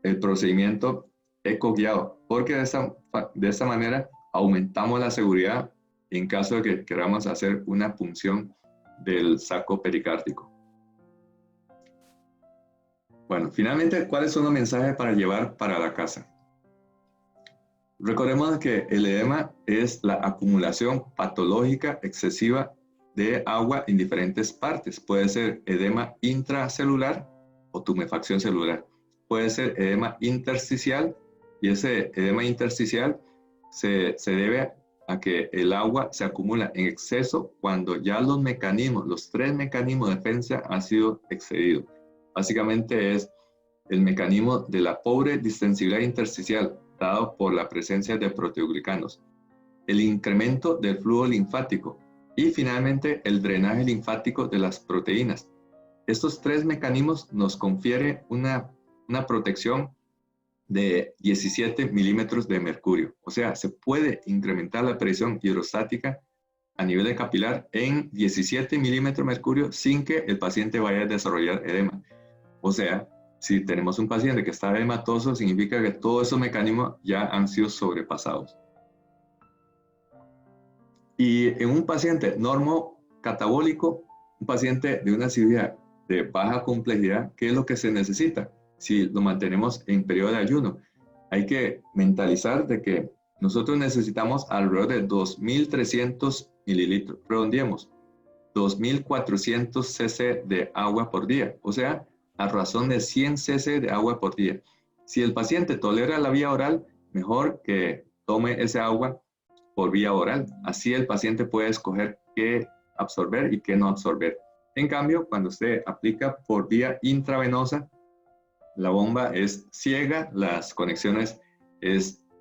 el procedimiento ecoguiado, porque de esta manera aumentamos la seguridad en caso de que queramos hacer una punción del saco pericárdico. Bueno, finalmente, ¿cuáles son los mensajes para llevar para la casa? Recordemos que el edema es la acumulación patológica excesiva de agua en diferentes partes. Puede ser edema intracelular o tumefacción celular. Puede ser edema intersticial y ese edema intersticial se debe a que el agua se acumula en exceso cuando ya los 3 mecanismos de defensa han sido excedidos. Básicamente es el mecanismo de la pobre distensibilidad intersticial dado por la presencia de proteoglicanos, el incremento del flujo linfático y finalmente el drenaje linfático de las proteínas. Estos 3 mecanismos nos confieren una protección de 17 milímetros de mercurio. O sea, se puede incrementar la presión hidrostática a nivel de capilar en 17 milímetros de mercurio sin que el paciente vaya a desarrollar edema. O sea, si tenemos un paciente que está edematoso, significa que todos esos mecanismos ya han sido sobrepasados. Y en un paciente normocatabólico, un paciente de una cirugía de baja complejidad, ¿qué es lo que se necesita? Si lo mantenemos en periodo de ayuno, hay que mentalizar de que nosotros necesitamos alrededor de 2.300 mililitros, redondeemos, 2.400 cc de agua por día, o sea, a razón de 100 cc de agua por día. Si el paciente tolera la vía oral, mejor que tome ese agua por vía oral. Así el paciente puede escoger qué absorber y qué no absorber. En cambio, cuando usted aplica por vía intravenosa, la bomba es ciega, las conexiones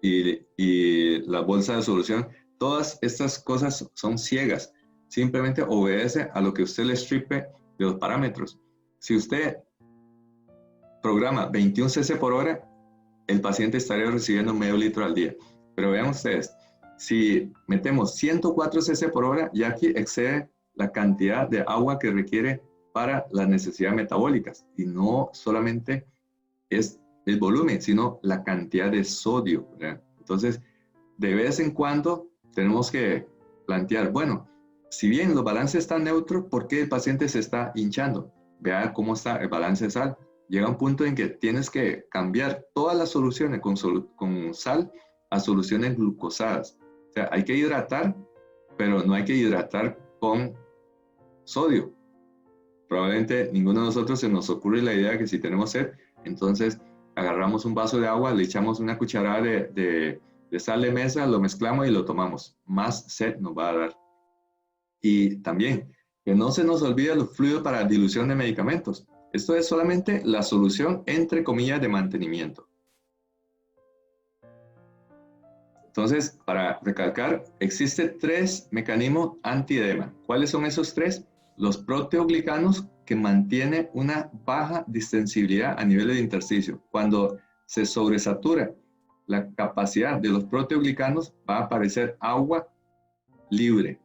y la bolsa de solución, todas estas cosas son ciegas. Simplemente obedece a lo que usted le stripe de los parámetros. Si usted programa 21 cc por hora, el paciente estaría recibiendo medio litro al día. Pero vean ustedes, si metemos 104 cc por hora, ya aquí excede la cantidad de agua que requiere para las necesidades metabólicas. Y no solamente es el volumen, sino la cantidad de sodio, ¿verdad? Entonces, de vez en cuando tenemos que plantear, bueno, si bien los balances están neutros, ¿por qué el paciente se está hinchando? Vea cómo está el balance de sal. Llega un punto en que tienes que cambiar todas las soluciones con sal a soluciones glucosadas. O sea, hay que hidratar, pero no hay que hidratar con sodio. Probablemente ninguno de nosotros se nos ocurre la idea que si tenemos sed, entonces agarramos un vaso de agua, le echamos una cucharada de sal de mesa, lo mezclamos y lo tomamos. Más sed nos va a dar. Y también, que no se nos olvide los fluidos para dilución de medicamentos. Esto es solamente la solución, entre comillas, de mantenimiento. Entonces, para recalcar, existen 3 mecanismos antiedema. ¿Cuáles son esos 3? Los proteoglicanos, que mantienen una baja distensibilidad a nivel del intersticio. Cuando se sobresatura la capacidad de los proteoglicanos, va a aparecer agua libre.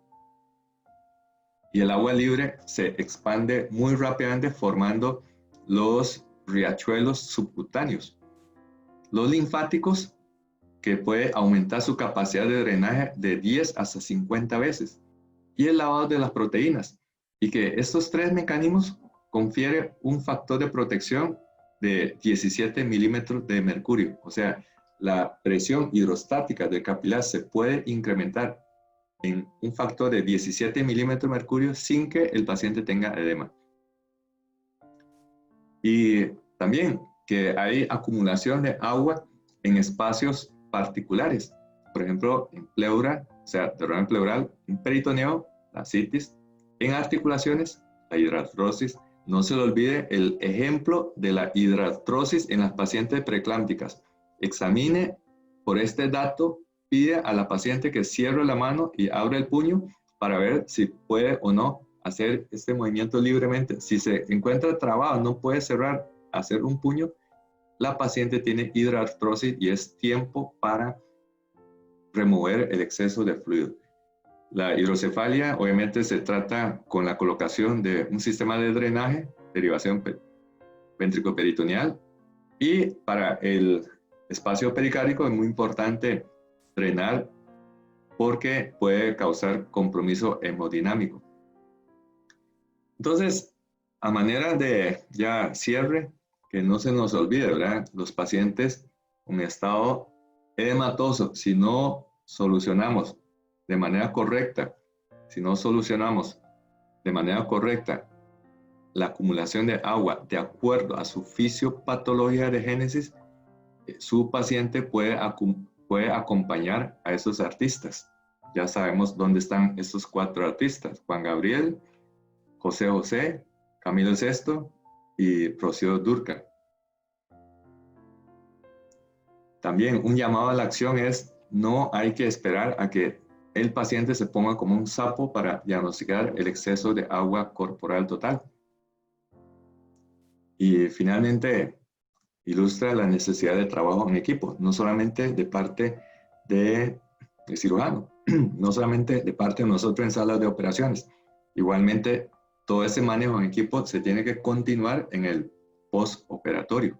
Y el agua libre se expande muy rápidamente formando los riachuelos subcutáneos. Los linfáticos, que puede aumentar su capacidad de drenaje de 10 hasta 50 veces. Y el lavado de las proteínas. Y que estos 3 mecanismos confieren un factor de protección de 17 milímetros de mercurio. O sea, la presión hidrostática del capilar se puede incrementar en un factor de 17 milímetros de mercurio sin que el paciente tenga edema. Y también que hay acumulación de agua en espacios particulares. Por ejemplo, en pleura, o sea, derrame pleural, en peritoneo, la citis, en articulaciones, la hidratrosis. No se le olvide el ejemplo de la hidratrosis en las pacientes preeclámpticas. Examine por este dato, pide a la paciente que cierre la mano y abra el puño para ver si puede o no hacer este movimiento libremente. Si se encuentra trabado, no puede cerrar, hacer un puño, la paciente tiene hidratrosis y es tiempo para remover el exceso de fluido. La hidrocefalia obviamente se trata con la colocación de un sistema de drenaje, derivación ventriculoperitoneal, y para el espacio pericárdico es muy importante drenar porque puede causar compromiso hemodinámico. Entonces, a manera de ya cierre, que no se nos olvide, ¿verdad? Los pacientes en estado edematoso, si no solucionamos de manera correcta, la acumulación de agua de acuerdo a su fisiopatología de génesis, su paciente puede acompañar a esos artistas. Ya sabemos dónde están estos 4 artistas: Juan Gabriel, José José, Camilo Sesto y Rocío Dúrcal. También un llamado a la acción es: no hay que esperar a que el paciente se ponga como un sapo para diagnosticar el exceso de agua corporal total. Y finalmente, ilustra la necesidad de trabajo en equipo, no solamente de parte del cirujano, no solamente de parte de nosotros en salas de operaciones. Igualmente, todo ese manejo en equipo se tiene que continuar en el postoperatorio.